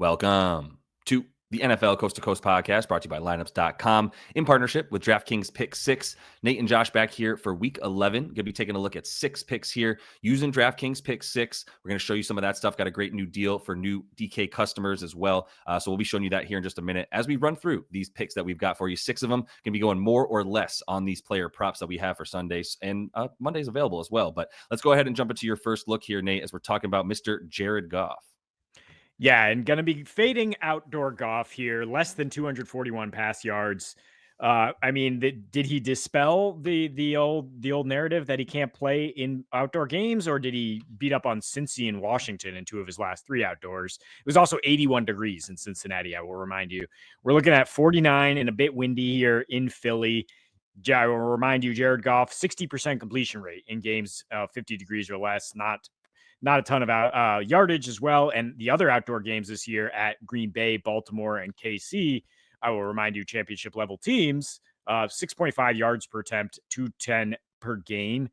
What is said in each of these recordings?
Welcome to the NFL Coast to Coast podcast brought to you by lineups.com in partnership with DraftKings Pick6. Nate and Josh back here for week 11. Going to be taking a look at 6 picks here using DraftKings Pick6. We're going to show you some of that stuff. Got a great new deal for new DK customers as well. So we'll be showing you that here in just a minute as we run through these picks that we've got for you. 6 of them going to be going more or less on these player props that we have for Sundays, and Mondays available as well. But let's go ahead and jump into your first look here, Nate, as we're talking about Mr. Jared Goff. Yeah, and going to be fading outdoor Goff here, less than 241 pass yards. Did he dispel the old narrative that he can't play in outdoor games, or did he beat up on Cincy and Washington in 2 of his last 3 outdoors? It was also 81 degrees in Cincinnati. I will remind you, we're looking at 49 and a bit windy here in Philly. I will remind you, Jared Goff, 60% completion rate in games 50 degrees or less. Not a ton of yardage as well. And the other outdoor games this year at Green Bay, Baltimore, and KC, I will remind you, championship level teams, 6.5 yards per attempt, 210 per game.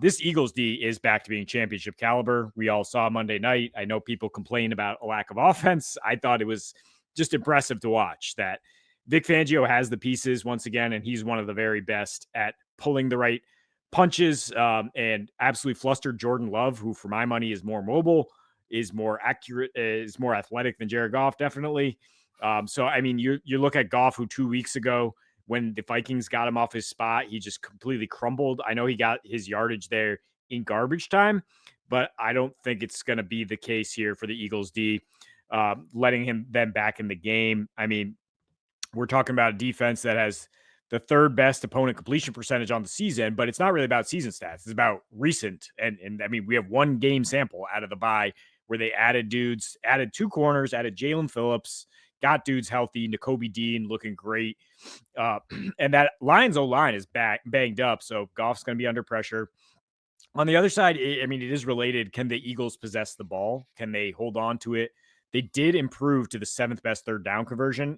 This Eagles D is back to being championship caliber. We all saw Monday night. I know people complain about a lack of offense. I thought it was just impressive to watch that Vic Fangio has the pieces once again, and he's one of the very best at pulling the right punches and absolutely flustered Jordan Love, who for my money is more mobile, is more accurate, is more athletic than Jared Goff, definitely. You look at Goff, who 2 weeks ago, when the Vikings got him off his spot, he just completely crumbled. I know he got his yardage there in garbage time, but I don't think it's going to be the case here for the Eagles D, letting them back in the game. I mean, we're talking about a defense that has the 3rd best opponent completion percentage on the season, but it's not really about season stats. It's about recent. And I mean, we have 1 game sample out of the bye where they added 2 corners, added Jalen Phillips, got dudes healthy, Nakobe Dean looking great. And that Lions O-line is banged up, so Goff's going to be under pressure. On the other side, it is related. Can the Eagles possess the ball? Can they hold on to it? They did improve to the 7th best 3rd down conversion.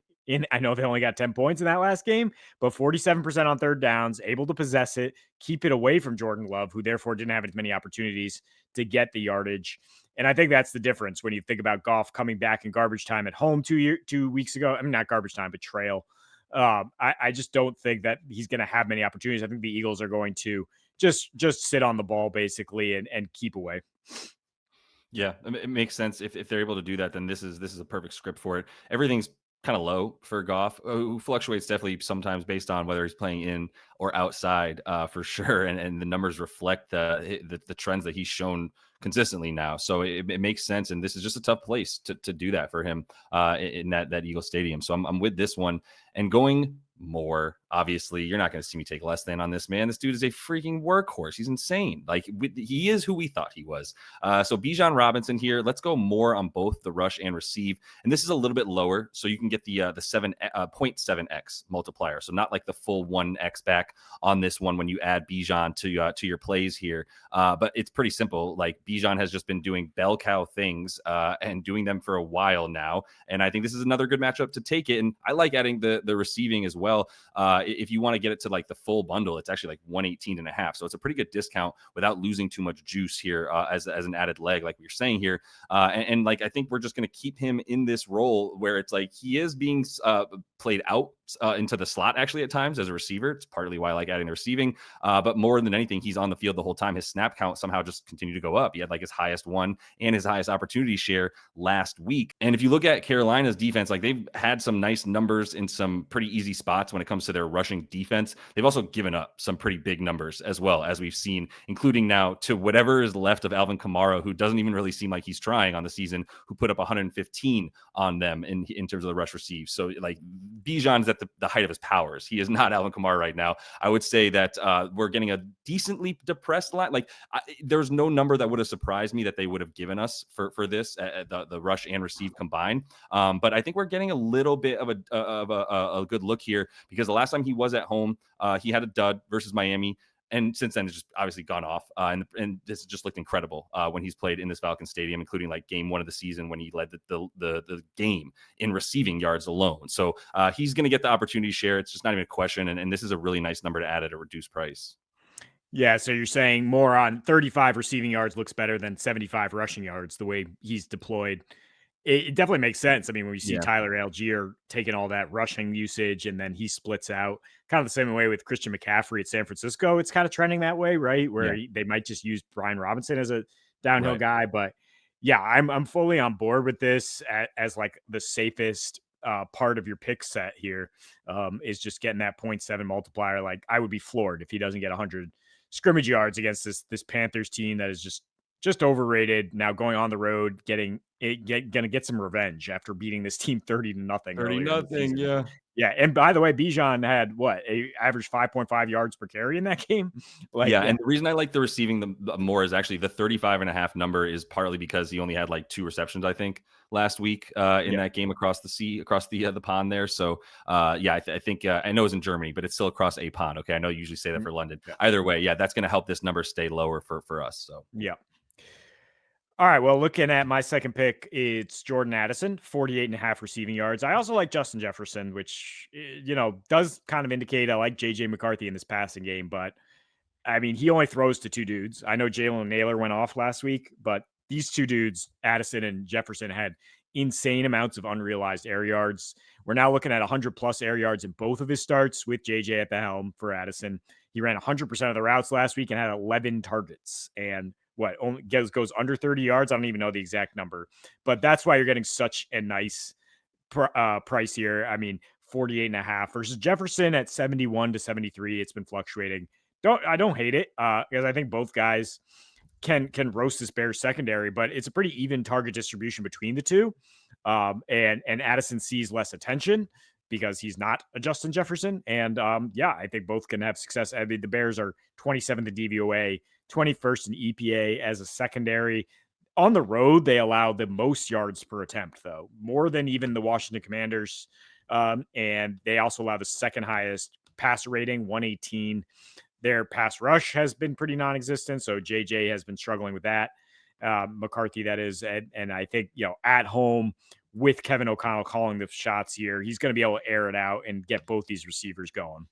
I know they only got 10 points in that last game, but 47% on 3rd downs, able to possess it, keep it away from Jordan Love, who therefore didn't have as many opportunities to get the yardage. And I think that's the difference when you think about Goff coming back in garbage time at home 2 weeks ago. I mean, not garbage time, but trail. I just don't think that he's going to have many opportunities. I think the Eagles are going to just sit on the ball basically and keep away. Yeah, it makes sense. If they're able to do that, then this is a perfect script for it. Everything's kind of low for Goff, who fluctuates definitely sometimes based on whether he's playing in or outside, for sure. And the numbers reflect the trends that he's shown consistently now. So it makes sense. And this is just a tough place to do that for him in that Eagle Stadium. So I'm with this one and going more. Obviously, you're not going to see me take less than on this, man. This dude is a freaking workhorse. He's insane. He is who we thought he was. So Bijan Robinson here. Let's go more on both the rush and receive. And this is a little bit lower, so you can get the 0.7x multiplier. So not like the full 1x back on this one when you add Bijan to your plays here. But it's pretty simple. Like Bijan has just been doing bell cow things and doing them for a while now. And I think this is another good matchup to take it. And I like adding the receiving as well. If you want to get it to like the full bundle, it's actually like 118.5. So it's a pretty good discount without losing too much juice here as an added leg, like you're saying here. And like, I think we're just going to keep him in this role where it's like he is being played out into the slot actually at times as a receiver. It's partly why I like adding the receiving. But more than anything, he's on the field the whole time. His snap count somehow just continued to go up. He had like his highest one and his highest opportunity share last week. And if you look at Carolina's defense, like they've had some nice numbers in some pretty easy spots when it comes to their rushing defense. They've also given up some pretty big numbers as well, as we've seen, including now to whatever is left of Alvin Kamara, who doesn't even really seem like he's trying on the season, who put up 115 on them in terms of the rush received. So like Bijan's at the height of his powers. He is not Alvin Kamara right now. I would say that we're getting a decently depressed line. Like there's no number that would have surprised me that they would have given us for this, the rush and receive combined. But I think we're getting a little bit of a good look here, because the last time he was at home, he had a dud versus Miami. And since then, it's just obviously gone off. And this just looked incredible when he's played in this Falcon Stadium, including like game 1 of the season when he led the game in receiving yards alone. So he's going to get the opportunity share. It's just not even a question. And this is a really nice number to add at a reduced price. Yeah, so you're saying more on 35 receiving yards looks better than 75 rushing yards the way he's deployed. it definitely makes sense. I mean, when you see Yeah, Tyler Algier taking all that rushing usage and then he splits out kind of the same way with Christian McCaffrey at San Francisco, it's kind of trending that way, right? Where yeah, they might just use Brian Robinson as a downhill right. guy. But yeah, I'm fully on board with this as like the safest part of your pick set here, is just getting that .7 multiplier. Like I would be floored if he doesn't get 100 scrimmage yards against this Panthers team that is just overrated. Now going on the road, gonna get some revenge after beating this team 30 to nothing 30 earlier in the nothing. season. Yeah. Yeah, and by the way, Bijan had what, a average 5.5 yards per carry in that game. Like, Yeah, yeah, and the reason I like the receiving the more is actually the 35.5 number is partly because he only had like 2 receptions, I think, last week in yeah, that game across the pond there. So, yeah, I think I know it's in Germany, but it's still across a pond. Okay, I know you usually say that mm, for London. yeah, Either way, yeah, that's going to help this number stay lower for us. So, yeah. All right. Well, looking at my second pick, it's Jordan Addison, 48.5 receiving yards. I also like Justin Jefferson, which, does kind of indicate I like JJ McCarthy in this passing game. But I mean, he only throws to two dudes. I know Jalen Naylor went off last week, but these two dudes, Addison and Jefferson, had insane amounts of unrealized air yards. We're now looking at 100 plus air yards in both of his starts with JJ at the helm for Addison. He ran 100% of the routes last week and had 11 targets. And what only goes under 30 yards? I don't even know the exact number, but that's why you're getting such a nice price here. I mean, 48 and a half versus Jefferson at 71 to 73. It's been fluctuating. I don't hate it because I think both guys can roast this Bears secondary, but it's a pretty even target distribution between the two. And Addison sees less attention because he's not a Justin Jefferson. And yeah, I think both can have success. I mean, the Bears are 27th in DVOA, 21st in EPA as a secondary. On the road, they allow the most yards per attempt, though, more than even the Washington Commanders. And they also allow the second highest passer rating, 118. Their pass rush has been pretty non-existent, so JJ has been struggling with that. McCarthy, that is, and I think at home with Kevin O'Connell calling the shots here, he's going to be able to air it out and get both these receivers going.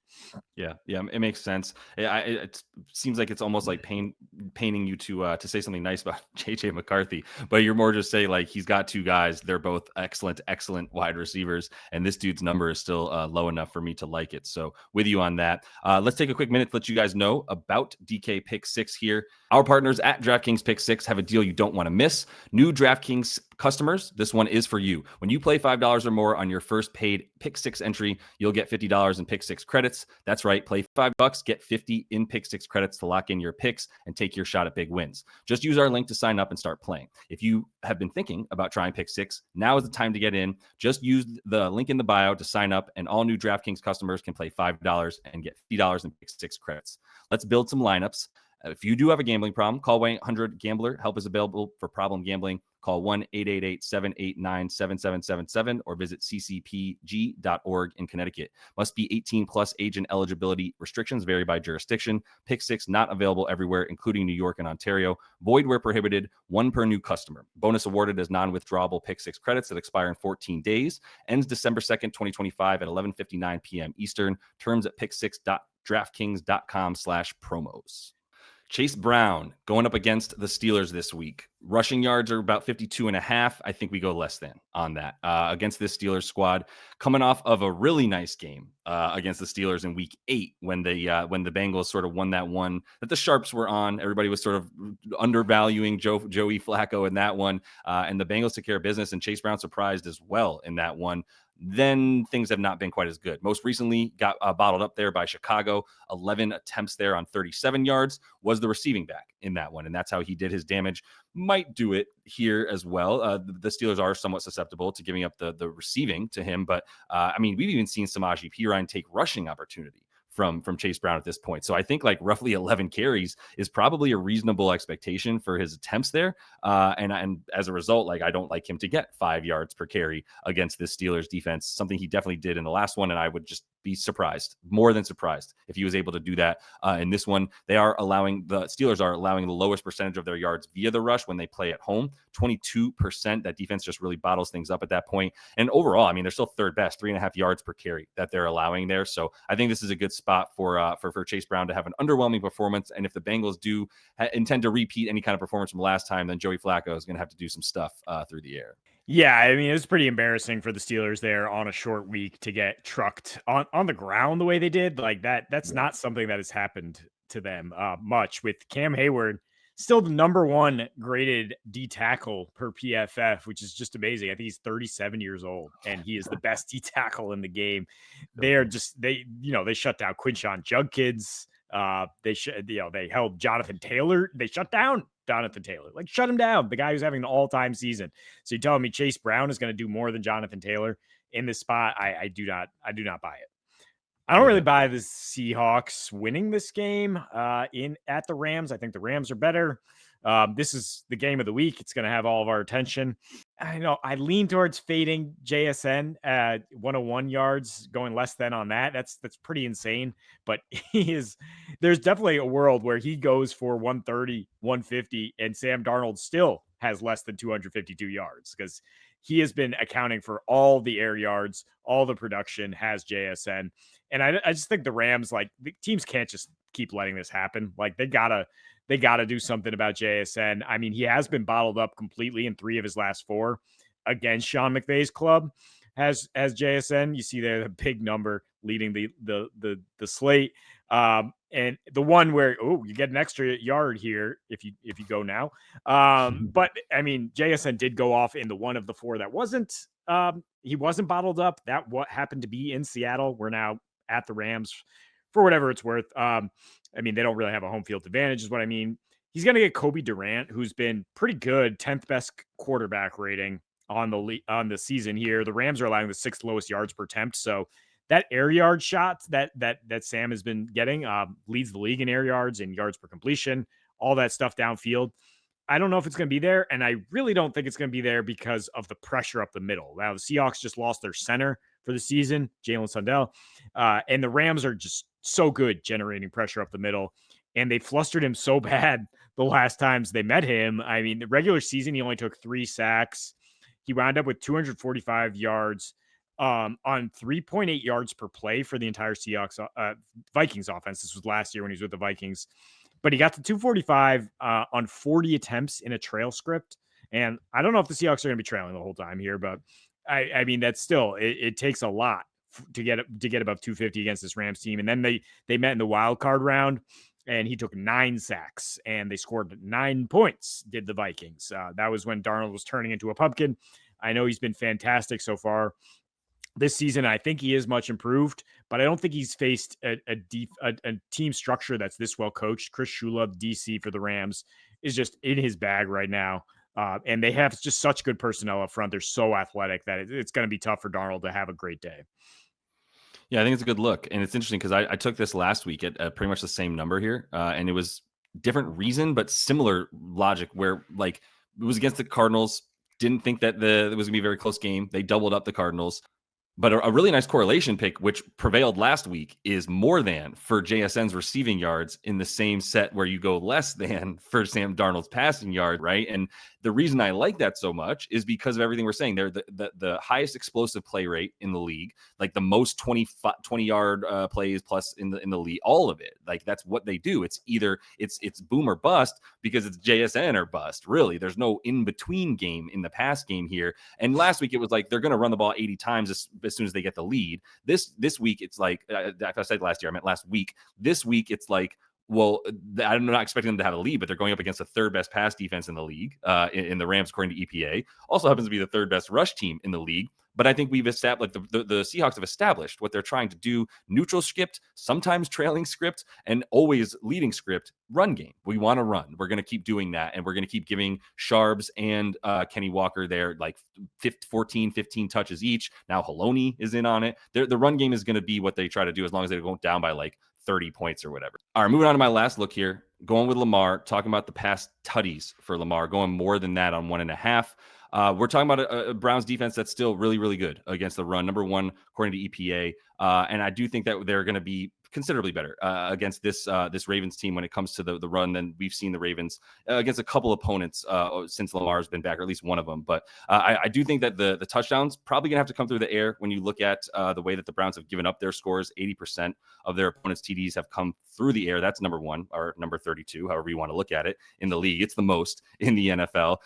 yeah, yeah, it makes sense. It seems like it's almost like painting you to say something nice about JJ McCarthy, but you're more just say like he's got two guys. They're both excellent wide receivers, and this dude's number is still low enough for me to like it. So with you on that, let's take a quick minute to let you guys know about DK Pick6 here. Our partners at DraftKings Pick6 have a deal you don't want to miss. New DraftKings customers, this one is for you. When you play $5 or more on your first paid Pick6 entry, you'll get $50 in Pick6 credits. That's right, play $5, get 50 in Pick6 credits to lock in your picks and take your shot at big wins. Just use our link to sign up and start playing. If you have been thinking about trying Pick6, now is the time to get in. Just use the link in the bio to sign up, and all new DraftKings customers can play $5 and get $50 in Pick6 credits. Let's build some lineups. If you do have a gambling problem, call 1-800-GAMBLER. Help is available for problem gambling. Call 1-888-789-7777 or visit ccpg.org in Connecticut. Must be 18 plus age and eligibility. Restrictions vary by jurisdiction. Pick6 not available everywhere, including New York and Ontario. Void where prohibited. One per new customer. Bonus awarded as non-withdrawable Pick6 credits that expire in 14 days. Ends December 2nd, 2025 at 11:59 p.m. Eastern. Terms at pick6.draftkings.com/promos. Chase Brown going up against the Steelers this week. Rushing yards are about 52.5. I think we go less than on that against this Steelers squad. Coming off of a really nice game against the Steelers in Week 8, when the Bengals sort of won that one that the Sharps were on. Everybody was sort of undervaluing Joey Flacco in that one, and the Bengals took care of business. And Chase Brown surprised as well in that one. Then things have not been quite as good. Most recently got bottled up there by Chicago. 11 attempts there on 37 yards, was the receiving back in that one. And that's how he did his damage. Might do it here as well. The Steelers are somewhat susceptible to giving up the receiving to him. But I mean, we've even seen Samaje Perine take rushing opportunity from Chase Brown at this point. So I think like roughly 11 carries is probably a reasonable expectation for his attempts there. And as a result, like I don't like him to get 5 yards per carry against this Steelers defense, something he definitely did in the last one. And I would just be surprised, more than surprised, if he was able to do that in this one. The Steelers are allowing the lowest percentage of their yards via the rush when they play at home, 22%. That defense just really bottles things up at that point. And overall, I mean, they're still third best, 3.5 yards per carry that they're allowing there. So I think this is a good spot for Chase Brown to have an underwhelming performance. And if the Bengals do intend to repeat any kind of performance from last time, then Joey Flacco is going to have to do some stuff through the air. Yeah, I mean, it's pretty embarrassing for the Steelers there on a short week to get trucked on the ground the way they did. Like that, that's Yeah. not something that has happened to them much. With Cam Hayward still the number one graded D tackle per PFF, which is just amazing. I think he's 37 years old and he is the best D tackle in the game. So They're cool. just they shut down Quinshawn Judkins. They held Jonathan Taylor. They shut down Jonathan Taylor. Like shut him down. The guy who's having an all-time season. So you're telling me Chase Brown is going to do more than Jonathan Taylor in this spot? I do not buy it. I don't really Yeah. buy the Seahawks winning this game in at the Rams. I think the Rams are better. This is the game of the week. It's going to have all of our attention. I know I lean towards fading JSN at 101 yards, going less than on that. That's pretty insane. But he is there's definitely a world where he goes for 130, 150, and Sam Darnold still has less than 252 yards because he has been accounting for all the air yards, all the production has JSN. And I just think the Rams, like the teams can't just keep letting this happen. Like they gotta do something about JSN. I mean, he has been bottled up completely in 3 of his last 4 against Sean McVay's club. Has JSN. You see there the big number leading the slate. And the one where you get an extra yard here if you go now. But I mean, JSN did go off in the one of the 4 that wasn't he wasn't bottled up. That what happened to be in Seattle. We're now at the Rams for whatever it's worth. I mean, they don't really have a home field advantage, is what I mean. He's going to get Kobe Durant, who's been pretty good, 10th best quarterback rating on the season here. The Rams are allowing the 6th lowest yards per attempt, so that air yard shot that Sam has been getting leads the league in air yards and yards per completion, all that stuff downfield. I don't know if it's going to be there, and I really don't think it's going to be there because of the pressure up the middle. Now, the Seahawks just lost their center for the season, Jalen Sundell, and the Rams are just so good generating pressure up the middle, and they flustered him so bad the last times they met him. I mean, the regular season, he only took 3 sacks. He wound up with 245 yards on 3.8 yards per play for the entire Seahawks Vikings offense. This was last year when he was with the Vikings. But he got to 245 on 40 attempts in a trail script. And I don't know if the Seahawks are going to be trailing the whole time here, but I mean, that's still, it takes a lot to get above 250 against this Rams team. And then they met in the wild card round and he took 9 sacks and they scored 9 points, did the Vikings. That was when Darnold was turning into a pumpkin. I know he's been fantastic so far this season. I think he is much improved, but I don't think he's faced a team structure that's this well coached. Chris Shula, DC for the Rams, is just in his bag right now. And they have just such good personnel up front. They're so athletic that it's going to be tough for Darnold to have a great day. Yeah, I think it's a good look. And it's interesting because I took this last week at pretty much the same number here. And it was different reason, but similar logic where like it was against the Cardinals. Didn't think that it was going to be a very close game. They doubled up the Cardinals. But a really nice correlation pick, which prevailed last week, is more than for JSN's receiving yards in the same set where you go less than for Sam Darnold's passing yard, right? And the reason I like that so much is because of everything we're saying. They're the highest explosive play rate in the league, like the most 20 yard plays plus in the league, all of it. Like that's what they do. It's either it's boom or bust because it's JSN or bust. Really, there's no in between game in the pass game here. And last week it was like they're going to run the ball 80 times as soon as they get the lead. This week, it's like, I said last year, I meant last week. This week, it's like, well, I'm not expecting them to have a lead, but they're going up against the 3rd best pass defense in the league, in the Rams, according to EPA. Also happens to be the 3rd best rush team in the league. But I think we've established, like the Seahawks have established what they're trying to do: neutral script, sometimes trailing script, and always leading script, run game. We want to run. We're going to keep doing that. And we're going to keep giving Sharbs and Kenny Walker their like 14, 15 touches each. Now Haloni is in on it. The run game is going to be what they try to do as long as they go down by like 30 points or whatever. All right, moving on to my last look here. Going with Lamar, talking about the past tutties for Lamar, going more than that on 1.5. We're talking about a Browns defense that's still really, really good against the run. Number 1, according to EPA. And I do think that they're going to be considerably better against this Ravens team when it comes to the run than we've seen the Ravens against a couple opponents since Lamar's been back, or at least one of them. But I do think that the touchdowns probably going to have to come through the air when you look at the way that the Browns have given up their scores. 80% of their opponents' TDs have come through the air. That's number one, or number 32, however you want to look at it, in the league. It's the most in the NFL.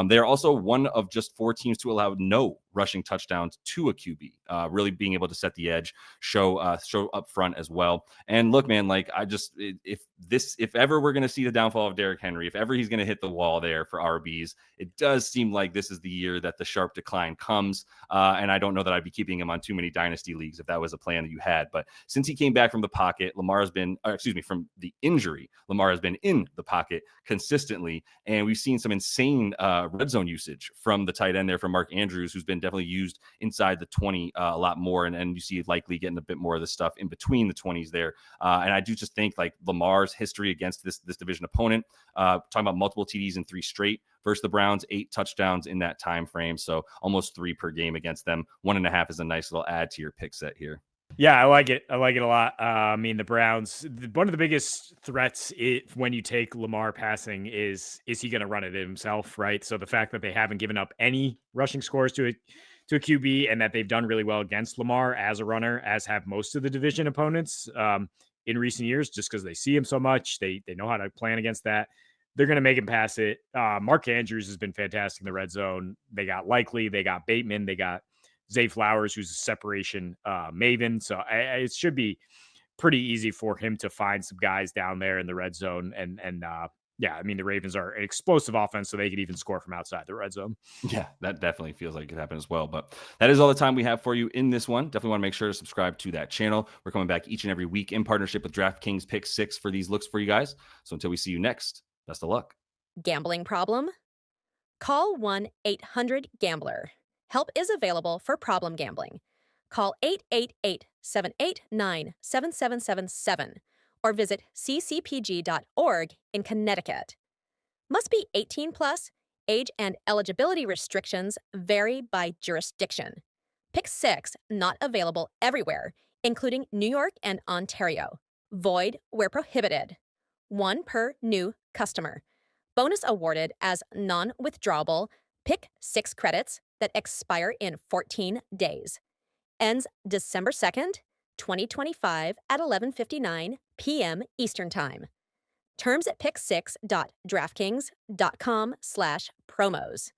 They are also one of just 4 teams to allow no rushing touchdowns to a QB, really being able to set the edge, show up front as well. And look, man, like if ever we're going to see the downfall of Derrick Henry, if ever he's going to hit the wall there for RBs, it does seem like this is the year that the sharp decline comes. And I don't know that I'd be keeping him on too many dynasty leagues if that was a plan that you had. But since he came back from the pocket, from the injury, Lamar has been in the pocket consistently. And we've seen some insane red zone usage from the tight end there from Mark Andrews, who's been definitely used inside the 20 a lot more. And you see likely getting a bit more of the stuff in between the 20s there. And I do just think like Lamar's history against this division opponent, talking about multiple TDs in 3 straight versus the Browns, 8 touchdowns in that time frame. So almost 3 per game against them. 1.5 is a nice little add to your pick set here. Yeah, I like it. I like it a lot. I mean, the Browns, one of the biggest threats when you take Lamar passing is he going to run it himself, right? So the fact that they haven't given up any rushing scores to a QB, and that they've done really well against Lamar as a runner, as have most of the division opponents in recent years, just because they see him so much, they know how to plan against that. They're going to make him pass it. Mark Andrews has been fantastic in the red zone. They got Likely, they got Bateman, they got Zay Flowers, who's a separation maven. So it should be pretty easy for him to find some guys down there in the red zone. And yeah, I mean, the Ravens are an explosive offense, so they could even score from outside the red zone. Yeah, that definitely feels like it could happen as well. But that is all the time we have for you in this one. Definitely want to make sure to subscribe to that channel. We're coming back each and every week in partnership with DraftKings Pick6 for these looks for you guys. So until we see you next, best of luck. Gambling problem? Call 1-800-GAMBLER. Help is available for problem gambling. Call 888-789-7777 or visit ccpg.org in Connecticut. Must be 18 plus. Age and eligibility restrictions vary by jurisdiction. Pick 6 not available everywhere, including New York and Ontario. Void where prohibited. 1 per new customer. Bonus awarded as non-withdrawable Pick 6 credits that expire in 14 days. Ends December 2nd, 2025 at 11:59 p.m. Eastern Time. Terms at pick6.draftkings.com/promos.